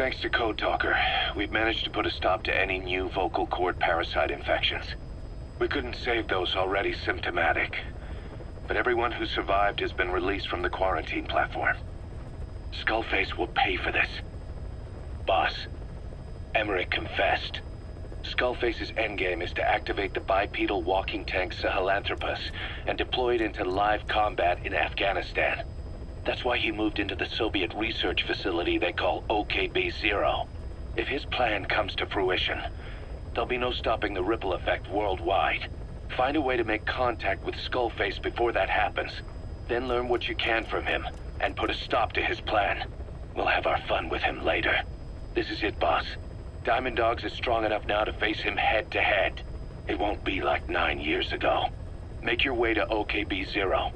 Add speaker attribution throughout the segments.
Speaker 1: Thanks to Code Talker, we've managed to put a stop to any new vocal cord parasite infections. We couldn't save those already symptomatic, but everyone who survived has been released from the quarantine platform. Skullface will pay for this. Boss, Emmerich confessed. Skullface's endgame is to activate the bipedal walking tank Sahelanthropus and deploy it into live combat in Afghanistan. That's why he moved into the Soviet research facility they call OKB-0. If his plan comes to fruition, there'll be no stopping the ripple effect worldwide. Find a way to make contact with Skullface before that happens. Then learn what you can from him, and put a stop to his plan. We'll have our fun with him later. This is it, boss. Diamond Dogs is strong enough now to face him head-to-head. It won't be like 9 years ago. Make your way to OKB-0.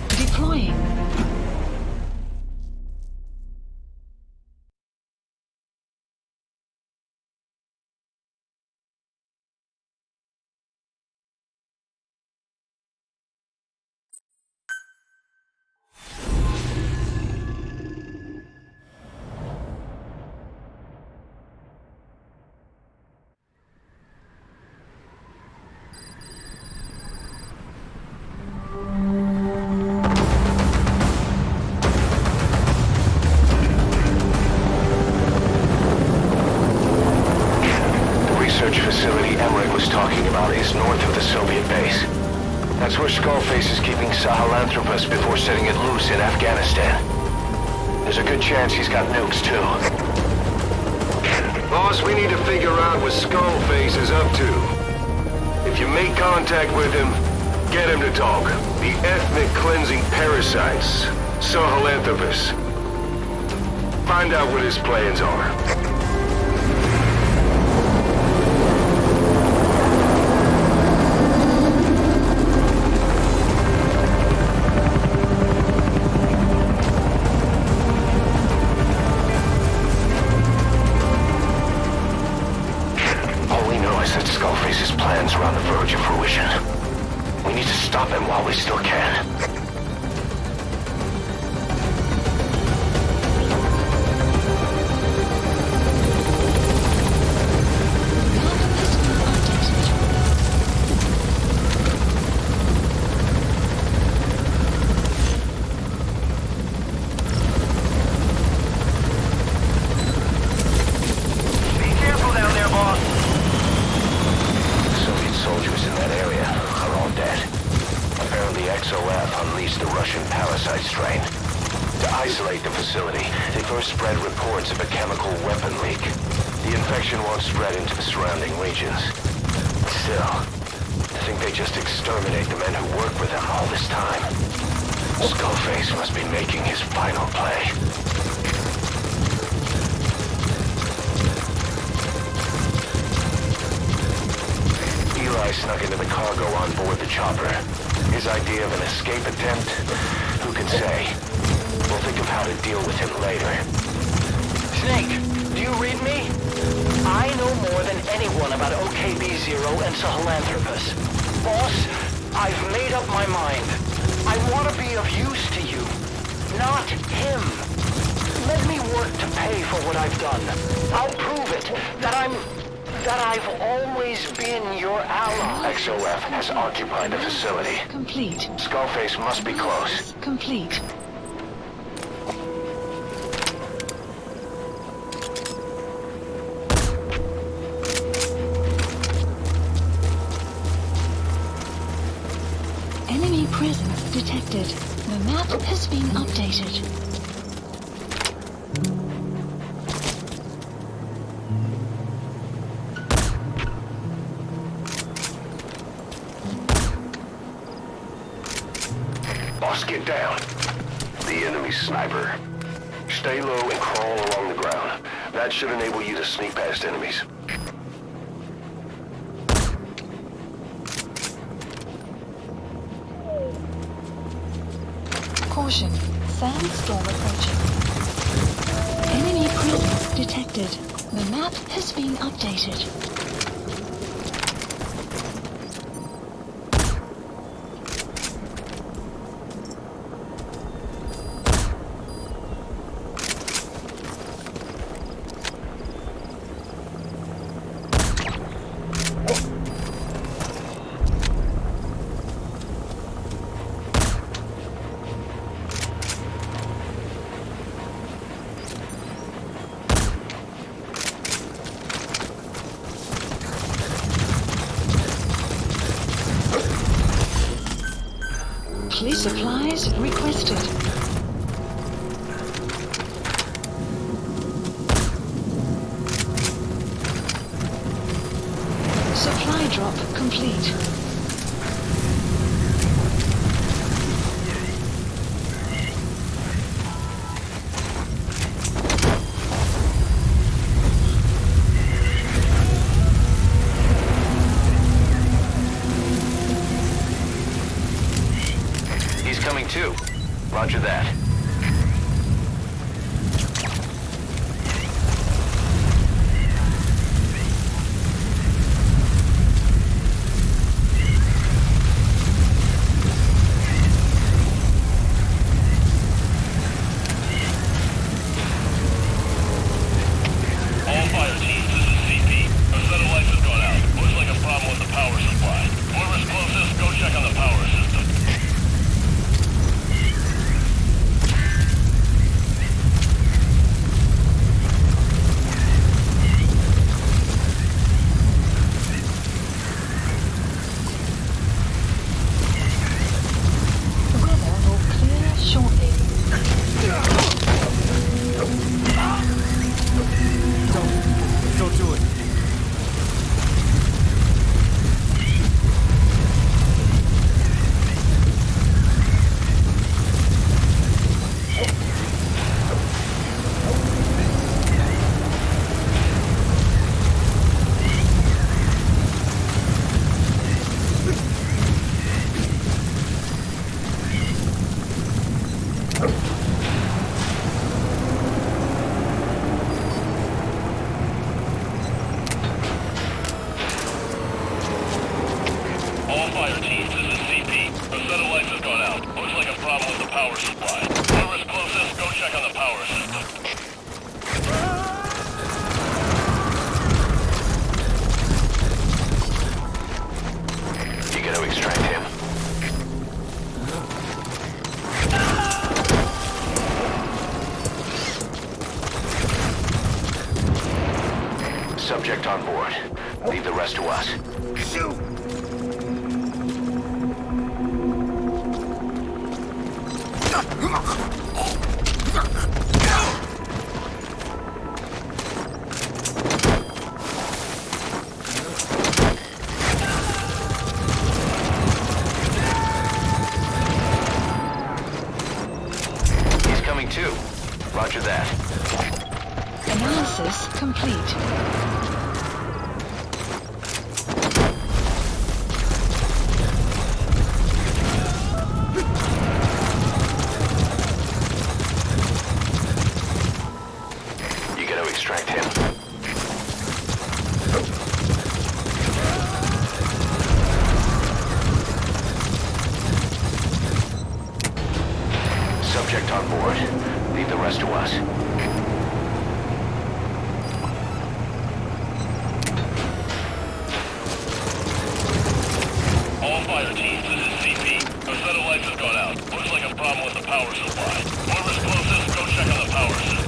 Speaker 2: Deploying.
Speaker 1: Research facility Emmerich was talking about is north of the Soviet base. That's where Skullface is keeping Sahelanthropus before setting it loose in Afghanistan. There's a good chance he's got nukes, too.
Speaker 3: Boss, we need to figure out what Skullface is up to. If you make contact with him, get him to talk. The ethnic cleansing parasites, Sahelanthropus. Find out what his plans are.
Speaker 1: Skullface's plans are on the verge of fruition. We need to stop him while we still can. XOF unleashed the Russian parasite strain. To isolate the facility, they first spread reports of a chemical weapon leak. The infection won't spread into the surrounding regions. Still, I think they just exterminate the men who work with them all this time. Skullface must be making his final play. Eli snuck into the cargo on board the chopper. His idea of an escape attempt? Who can say? We'll think of how to deal with him later.
Speaker 4: Snake, do you read me? I know more than anyone about OKB-0 and Sahelanthropus. Boss, I've made up my mind. I want to be of use to you, not him. Let me work to pay for what I've done. I'll prove it, that I've always been your ally.
Speaker 1: XOF has occupied the facility.
Speaker 2: Complete.
Speaker 1: Skullface must be close.
Speaker 2: Complete. Enemy presence detected. The map has been updated.
Speaker 3: Boss, get down. The enemy sniper. Stay low and crawl along the ground. That should enable you to sneak past enemies.
Speaker 2: Caution. Sandstorm approaching. Enemy Grid detected. The map has been updated. Police supplies requested. Supply drop complete.
Speaker 4: He's coming too. Roger that.
Speaker 5: All fire teams, this is CP. Our satellites have gone out. Looks like a problem with the power supply. Whoever's closest, go check on the power system.
Speaker 2: Weather will clear shortly.
Speaker 6: Don't do it.
Speaker 5: All fire teams, this is CP. Our satellites have gone out. Looks like a problem with the power supply. Whoever's closest, go check on the power system.
Speaker 4: You gotta extract him. Subject on board. Leave the rest to us. He's coming too. Roger that.
Speaker 2: Analysis complete.
Speaker 4: You gotta extract him. Subject on board. Leave the rest to us.
Speaker 5: All fire teams, this is CP. Our satellites have gone out. Looks like a problem with the power supply. Whoever's closest, go check on the power system.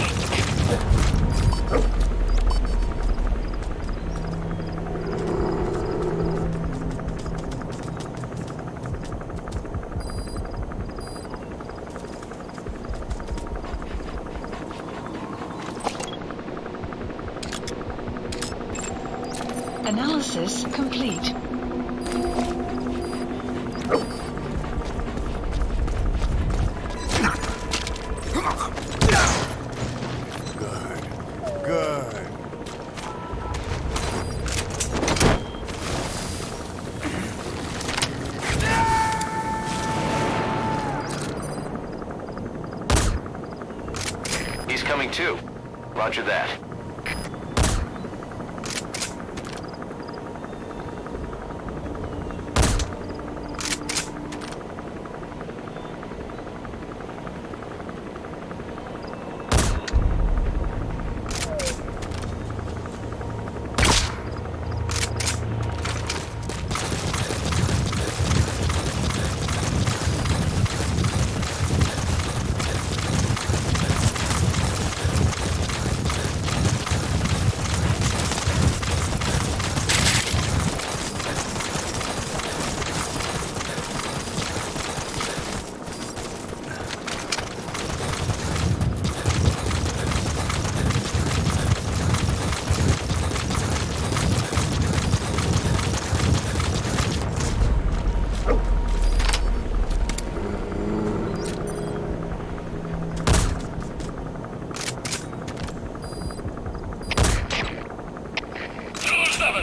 Speaker 2: Analysis complete.
Speaker 6: Good.
Speaker 4: He's coming too.
Speaker 3: Roger that.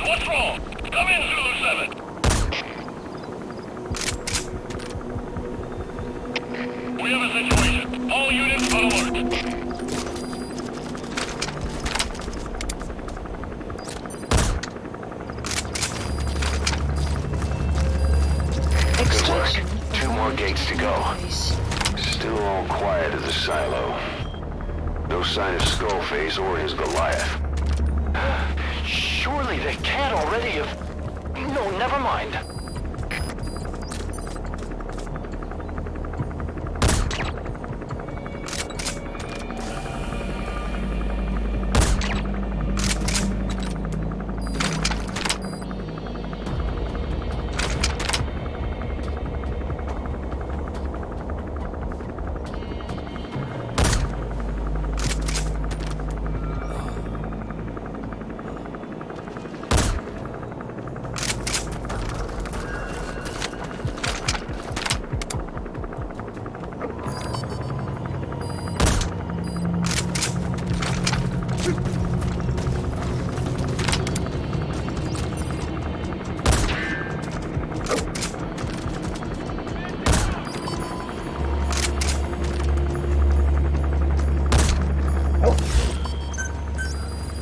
Speaker 5: What's wrong? Come in, Zulu 7. We have a situation. All units on alert.
Speaker 2: Extraction.
Speaker 3: Two more gates to go. Still all quiet at the silo. No sign of Skullface or his Goliath.
Speaker 4: Surely they can't already have... No, never mind.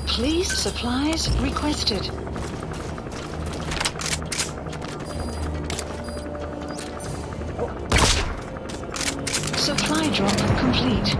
Speaker 2: Please, supplies requested. Supply drop complete.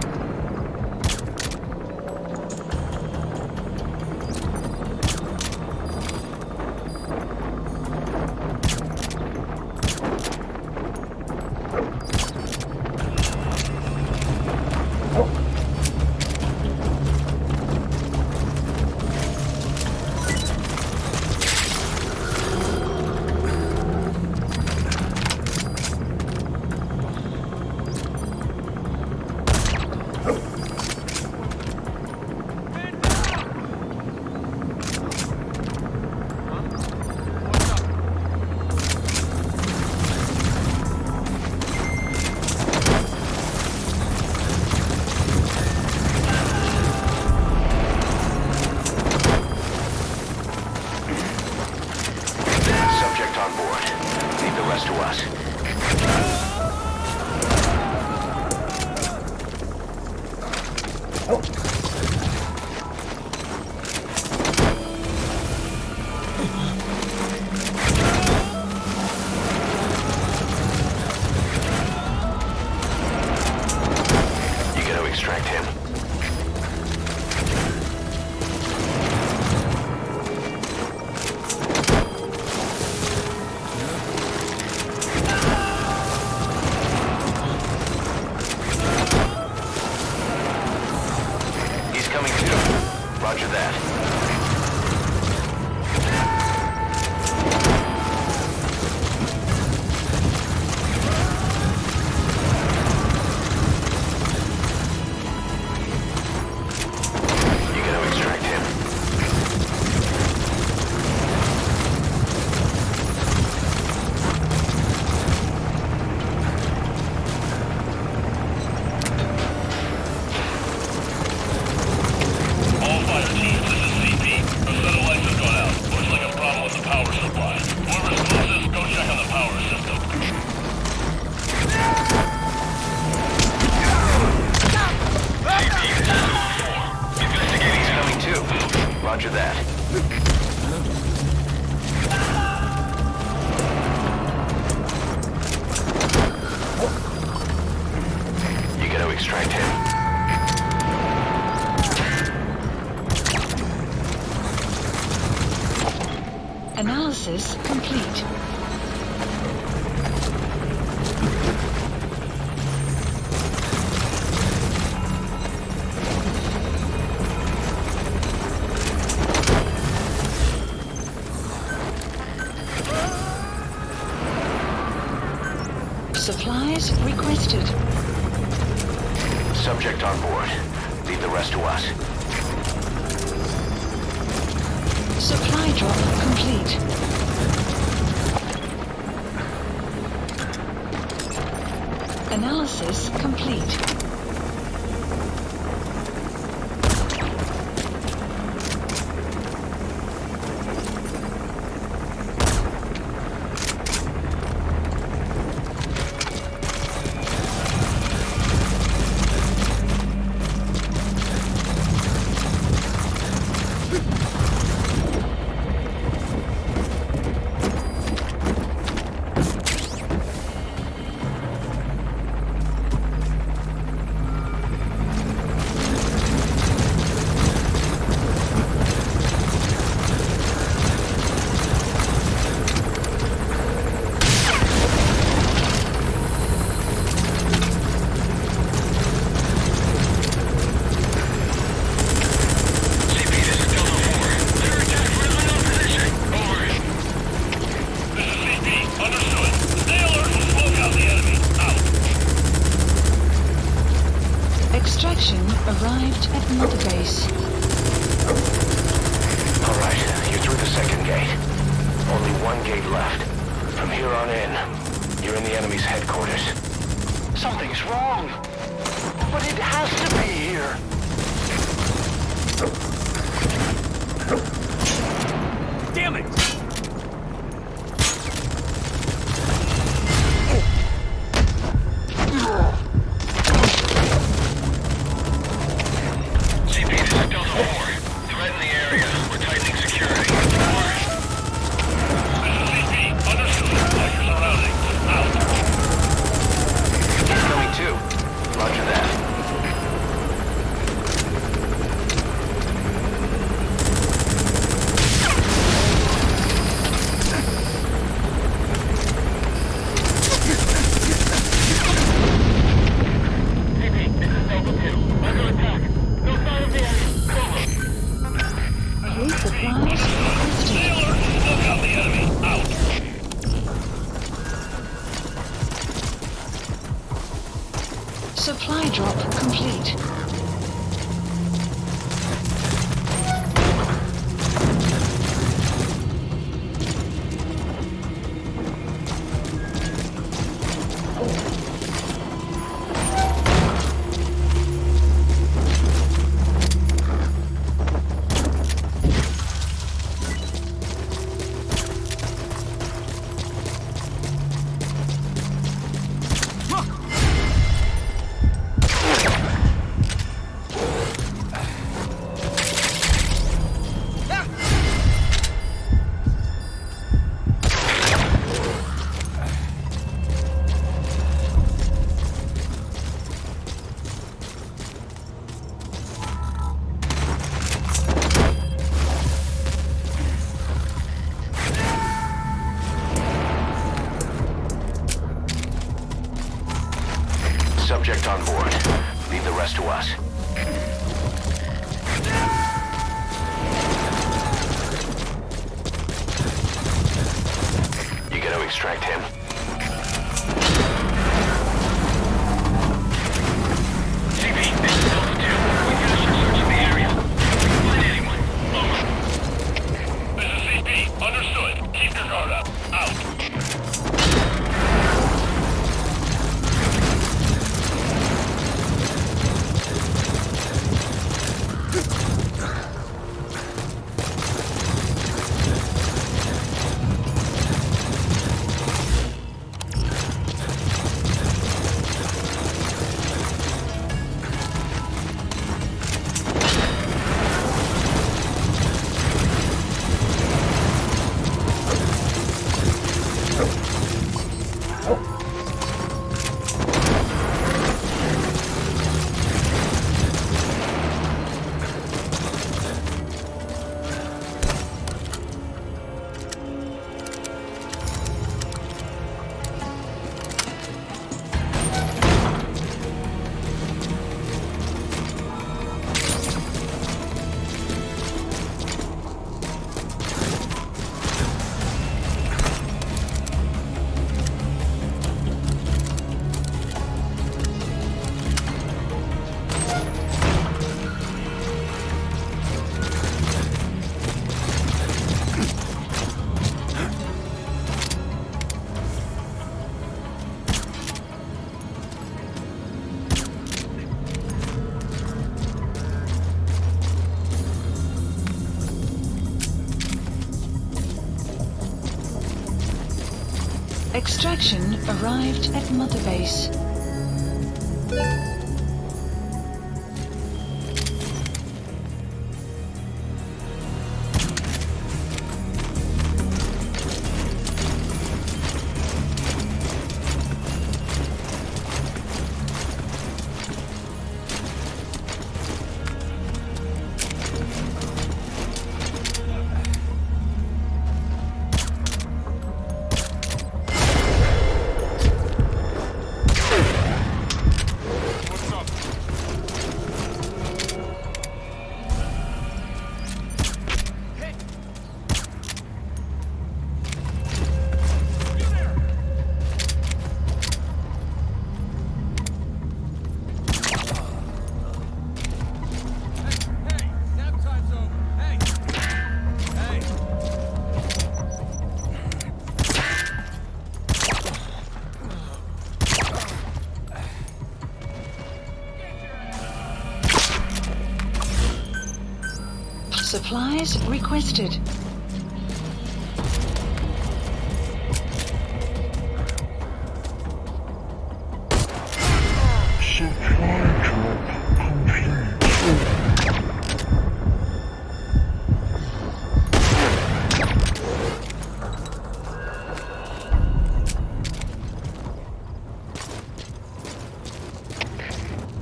Speaker 3: Subject on board. Leave the rest to us. You gotta extract him. He's coming too. Roger that. You gotta extract him.
Speaker 5: All fire teams, this is CP.
Speaker 4: Roger that. You gotta extract him.
Speaker 2: Analysis complete. Supplies requested.
Speaker 4: Subject on board. Leave the rest to us.
Speaker 2: Supply drop complete. Analysis complete. Extraction arrived at Mother Base.
Speaker 4: All right, you're through the second gate. Only one gate left. From here on in, you're in the enemy's headquarters. Something's wrong. But it has to be here.
Speaker 6: Damn it!
Speaker 5: CP, this is Delta 4. Threat in the area. We're tightening security. This is CP. Understood. Check your surroundings. Out.
Speaker 4: Coming too. Roger that.
Speaker 5: CP, this is Delta 2. Under attack. No sign of the enemy. Cover.
Speaker 2: Supplies requested.
Speaker 5: Stay alert. Smoke out the enemy. Out.
Speaker 2: Supply drop complete.
Speaker 4: Subject on board. Leave the rest to us. You gotta extract him.
Speaker 5: CP, this is Delta 2. We finished our search of the area. Find anyone. Over. This is CP. Understood. Keep your guard up. Out.
Speaker 2: Extraction arrived at Mother Base. Supplies requested.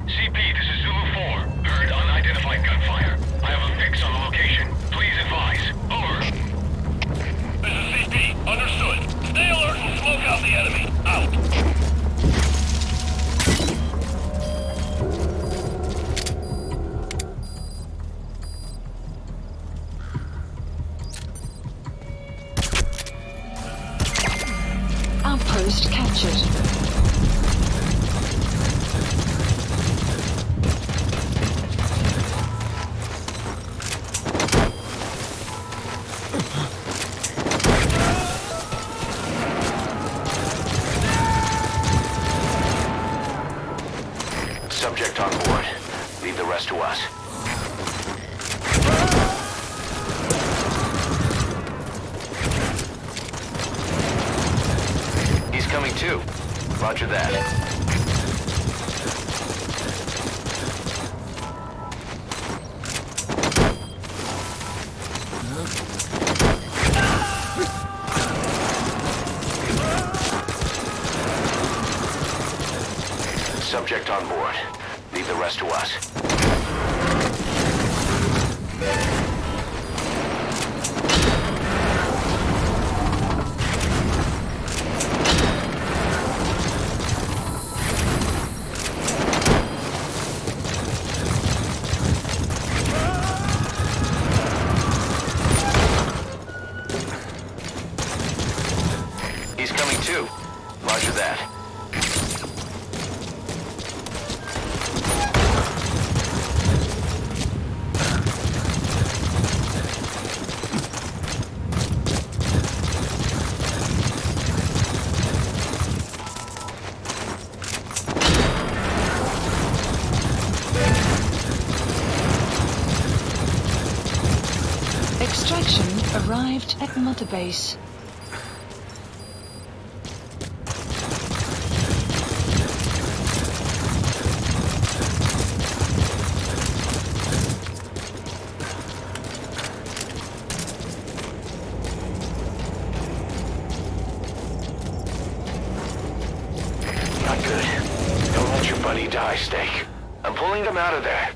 Speaker 5: CP, this is Zulu 4. Heard unidentified gunfire. I have a fix on the location. Please advise. Over. This is CP. Understood. Stay alert and smoke out the enemy. Out.
Speaker 2: Outpost captured.
Speaker 4: Subject on board. Leave the rest to us. He's coming too. Roger that. Subject on board. Leave the rest to us. He's coming too. Roger that.
Speaker 2: Extraction arrived at Mother Base.
Speaker 4: Not good. Don't let your buddy die, Snake. I'm pulling them out of there.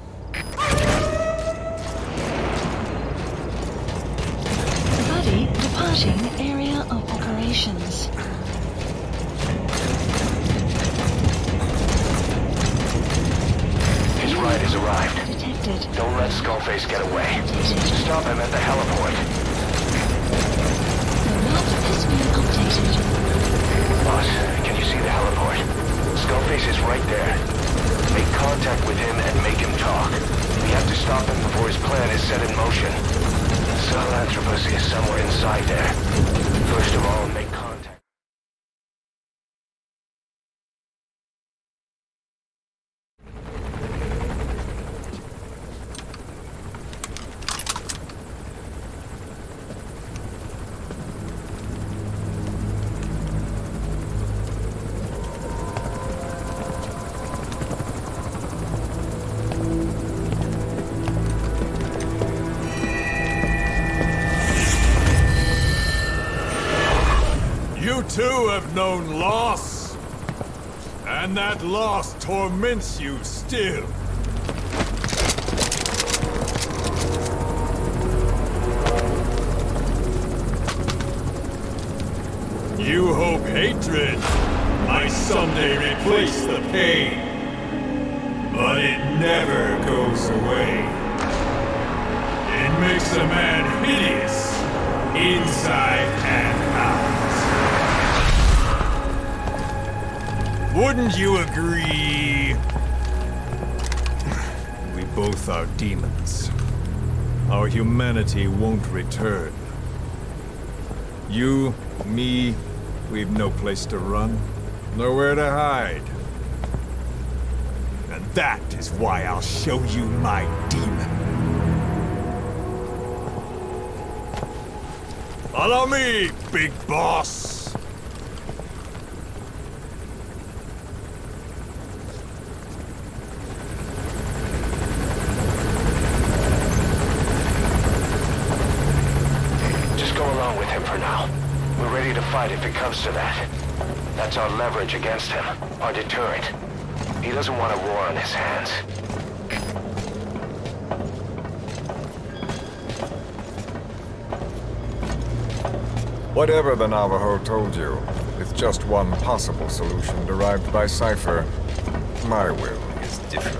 Speaker 2: Buddy departing area of operations.
Speaker 4: His ride has arrived.
Speaker 2: Detected.
Speaker 4: Don't let Skullface get away. Stop him at the heliport.
Speaker 2: The map has been updated.
Speaker 4: Boss, can you see the heliport? Skullface is right there. Make contact with him and make him talk. We have to stop him before his plan is set in motion. Sahelanthropus is somewhere inside there. First of all, make contact.
Speaker 7: too have known loss. And that loss torments you still. You hope hatred might someday replace the pain. But it never goes away. It makes a man hideous, inside and out. Wouldn't you agree? We both are demons. Our humanity won't return. You, me, we've no place to run, nowhere to hide. And that is why I'll show you my demon. Follow me, big boss!
Speaker 3: Just go along with him for now. We're ready to fight if it comes to that. That's our leverage against him, our deterrent. He doesn't want a war on his hands.
Speaker 8: Whatever the Navajo told you, with just one possible solution derived by Cypher, my will is different.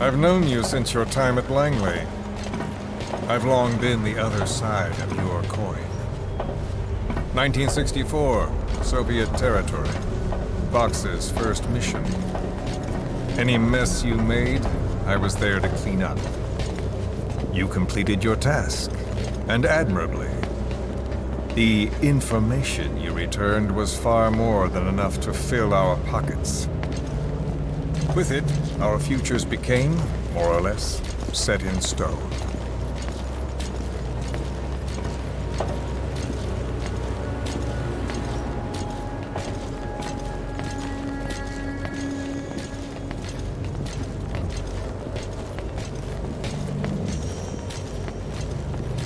Speaker 8: I've known you since your time at Langley. I've long been the other side of your coin. 1964, Soviet territory. Vox's first mission. Any mess you made, I was there to clean up. You completed your task, and admirably. The information you returned was far more than enough to fill our pockets. With it, our futures became, more or less, set in stone.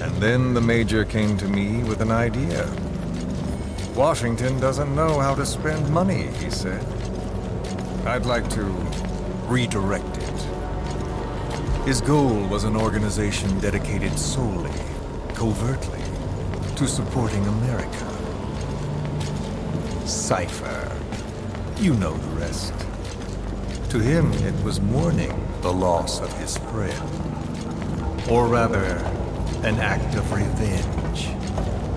Speaker 8: And then the Major came to me with an idea. Washington doesn't know how to spend money, he said. I'd like to redirect it. His goal was an organization dedicated solely, covertly, to supporting America. Cypher. You know the rest. To him, it was mourning the loss of his friend. Or rather, an act of revenge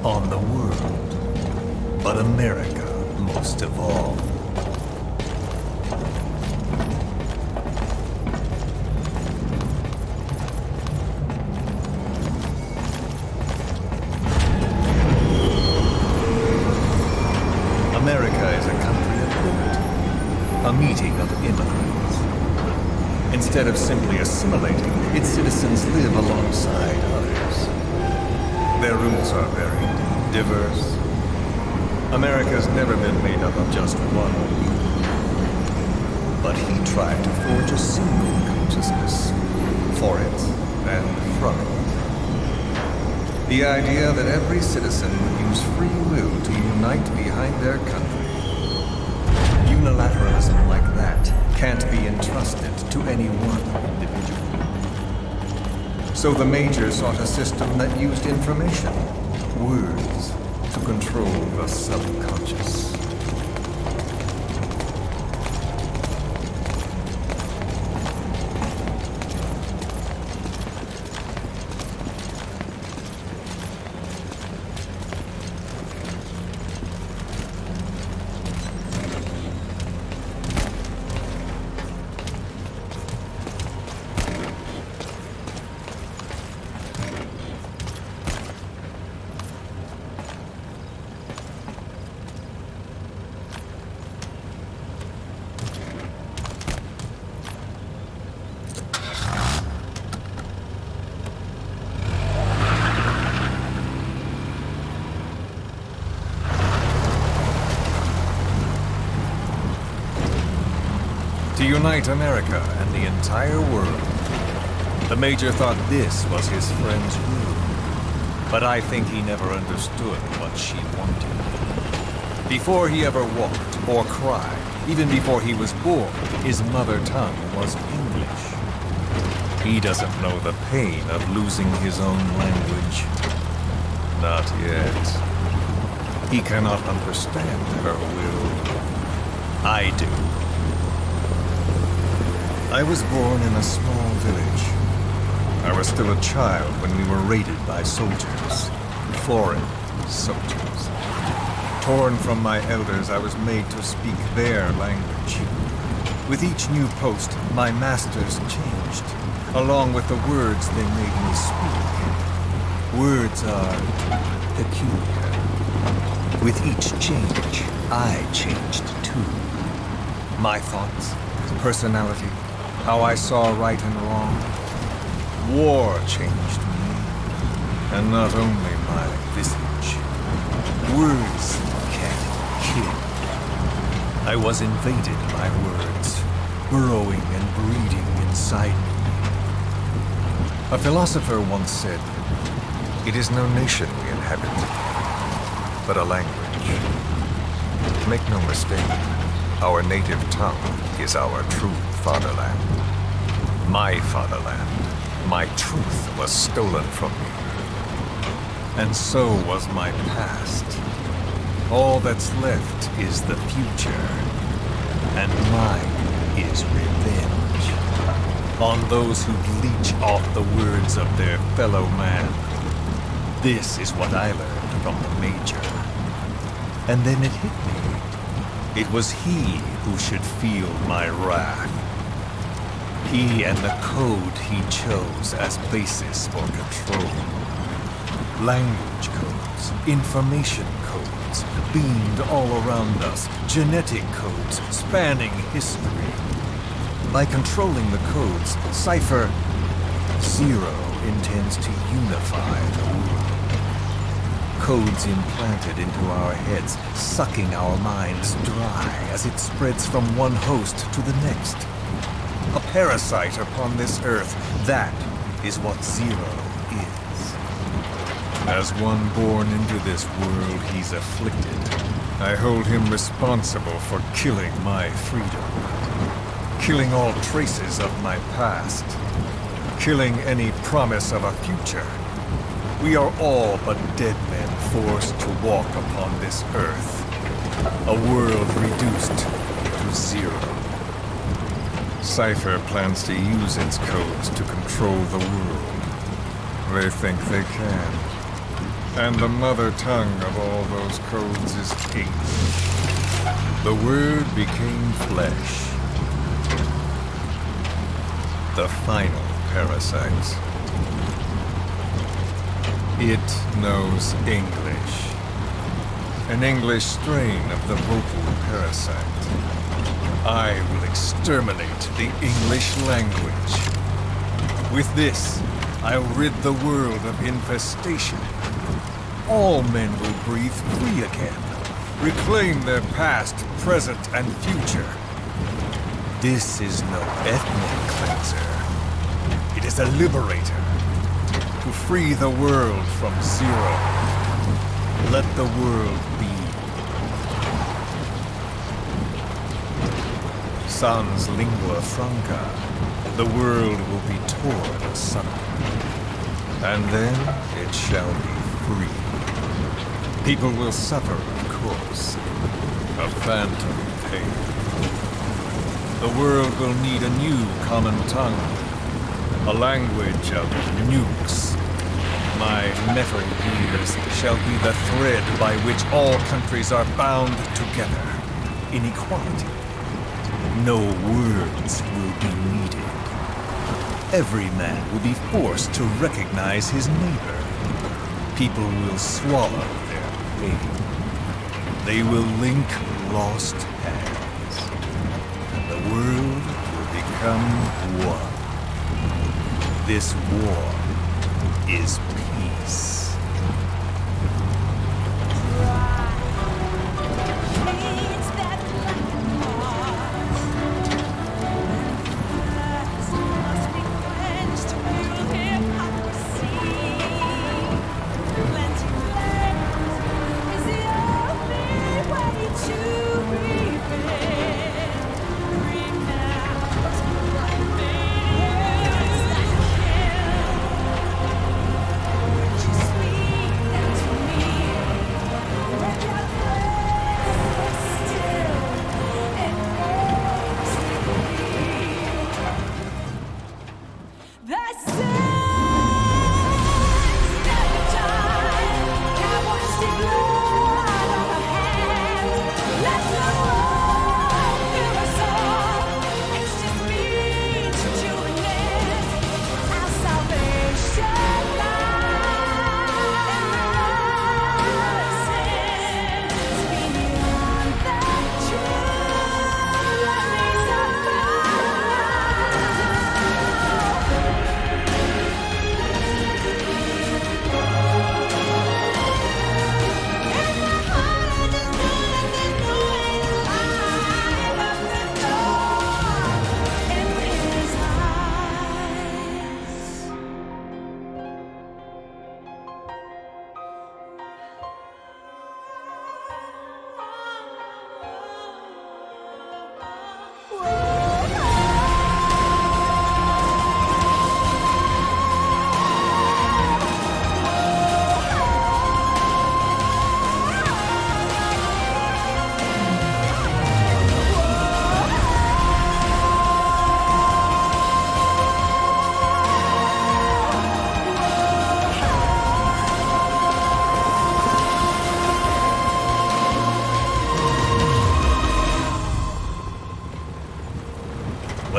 Speaker 8: on the world, but America most of all. America is a country of liberty, a meeting of immigrants. Instead of simply assimilating, its citizens live alongside others. Their roots are varied, diverse. America's never been made up of just one people. But he tried to forge a single consciousness, for it and from it. The idea that every citizen would use free will to unite behind their country. Unilateralism like that can't be entrusted to any one individual. So the Major sought a system that used information, words, to control the subconscious. To unite America and the entire world, The Major thought this was his friend's room, but I think he never understood what she wanted. Before he ever walked or cried, even before he was born, his mother tongue was English. He doesn't know the pain of losing his own language. Not yet. He cannot understand her will. I do. I was born in a small village. I was still a child when we were raided by soldiers. Foreign soldiers. Torn from my elders, I was made to speak their language. With each new post, my masters changed, along with the words they made me speak. Words are peculiar. With each change, I changed too. My thoughts, personality, how I saw right and wrong. War changed me, and not only my visage. Words can kill. I was invaded by words, burrowing and breeding inside me. A philosopher once said, "It is no nation we inhabit, but a language." Make no mistake, our native tongue is our true fatherland. My fatherland. My truth was stolen from me. And so was my past. All that's left is the future. And mine is revenge. On those who leech off the words of their fellow man. This is what I learned from the Major. And then it hit me. It was he who should feel my wrath. He and the code he chose as basis for control. Language codes, information codes, beamed all around us, genetic codes spanning history. By controlling the codes, Cypher Zero intends to unify the world. Codes implanted into our heads, sucking our minds dry as it spreads from one host to the next. A parasite upon this earth, that is what Zero is. As one born into this world he's afflicted, I hold him responsible for killing my freedom. Killing all traces of my past. Killing any promise of a future. We are all but dead men forced to walk upon this earth. A world reduced to zero. Cypher plans to use its codes to control the world. They think they can. And the mother tongue of all those codes is English. The word became flesh. The final parasite. It knows English. An English strain of the vocal parasite. I will exterminate the English language. With this, I'll rid the world of infestation. All men will breathe free again, reclaim their past, present, and future. This is no ethnic cleanser. It is a liberator. To free the world from Zero. Let the world be. Sans lingua franca, the world will be torn asunder. And then it shall be free. People will suffer, of course. A phantom pain. The world will need a new common tongue. A language of nukes. My nephering ears shall be the thread by which all countries are bound together. In equality. No words will be needed. Every man will be forced to recognize his neighbor. People will swallow their pain. They will link lost hands. And the world will become one. This war is peace.
Speaker 9: Must be quenched.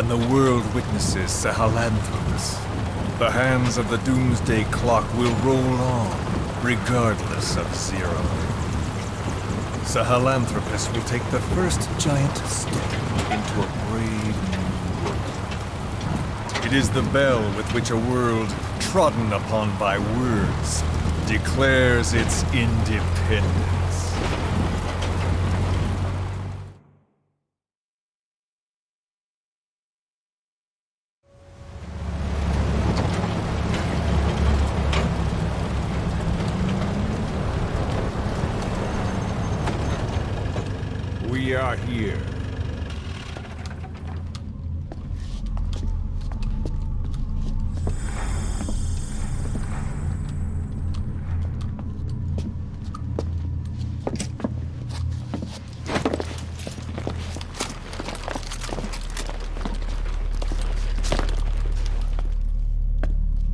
Speaker 8: and the world witnesses Sahelanthropus, the hands of the Doomsday Clock will roll on, regardless of Zero. Sahelanthropus will take the first giant step into a brave new world. It is the bell with which a world trodden upon by words declares its independence. We are here.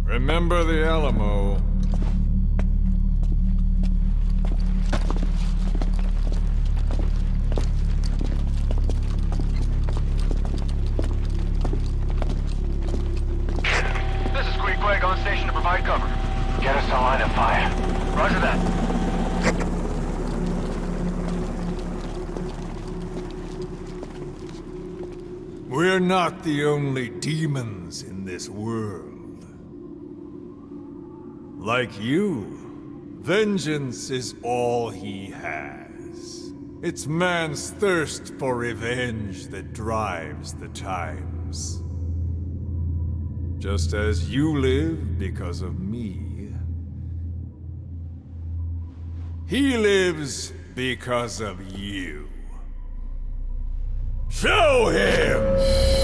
Speaker 8: Remember the Alamo.
Speaker 3: This is Queequeg on station to provide cover. Get us a line of fire. Roger that.
Speaker 7: We're not the only demons in this world. Like you, vengeance is all he has. It's man's thirst for revenge that drives the times. Just as you live because of me, he lives because of you. Show him!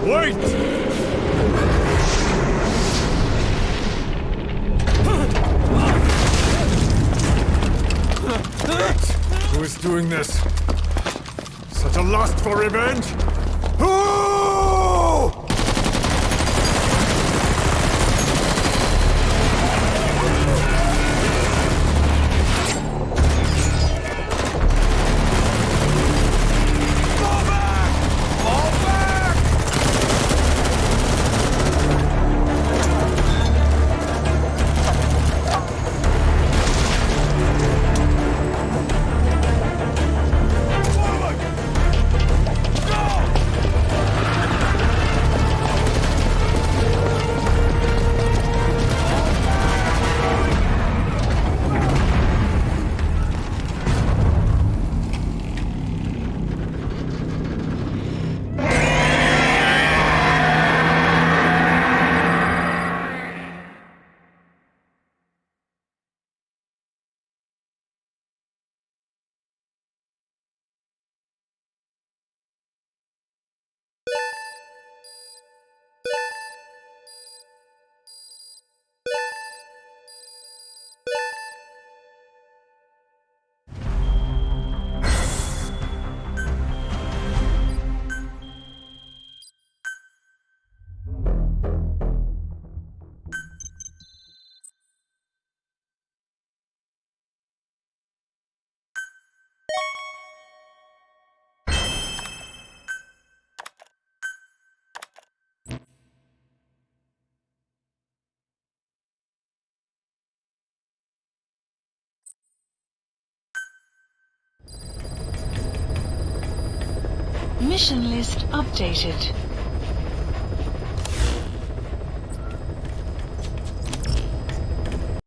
Speaker 7: Wait! Who is doing this? Such a lust for revenge? Who?
Speaker 2: Mission list updated.